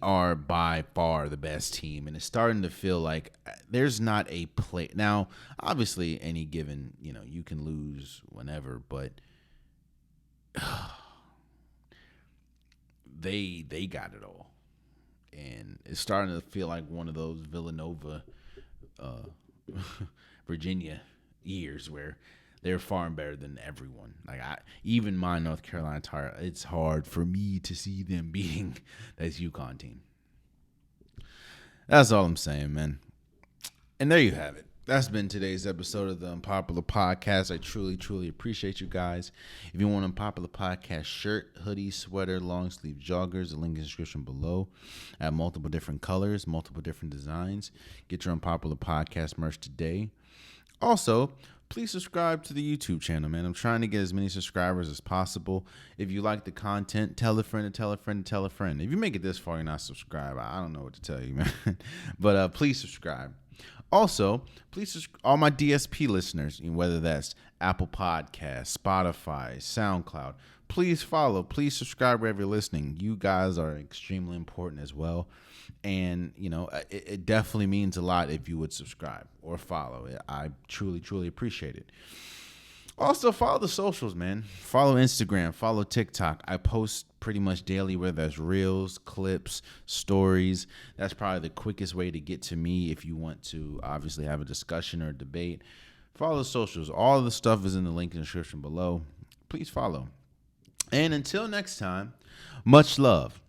are by far the best team, and it's starting to feel like there's not a play. Now, obviously, any given, you can lose whenever, but they got it all, and it's starting to feel like one of those Villanova, Virginia years where they're far better than everyone. Even my North Carolina Tar, it's hard for me to see them beating that UConn team. That's all I'm saying, man. And there you have it. That's been today's episode of the Unpopular Podcast. I truly, truly appreciate you guys. If you want an Unpopular Podcast shirt, hoodie, sweater, long sleeve joggers, the link in the description below. I have multiple different colors, multiple different designs. Get your Unpopular Podcast merch today. Also, please subscribe to the YouTube channel, man. I'm trying to get as many subscribers as possible. If you like the content, tell a friend to tell a friend to tell a friend. If you make it this far, you're not subscribed, I don't know what to tell you, man. But please subscribe. Also, please, all my DSP listeners, whether that's Apple Podcasts, Spotify, SoundCloud, please follow, please subscribe wherever you're listening. You guys are extremely important as well. And, it definitely means a lot if you would subscribe or follow. I truly, truly appreciate it. Also, follow the socials, man. Follow Instagram, follow TikTok. I post pretty much daily, whether that's reels, clips, stories. That's probably the quickest way to get to me if you want to obviously have a discussion or a debate. Follow the socials. All of the stuff is in the link in the description below. Please follow. And until next time, much love.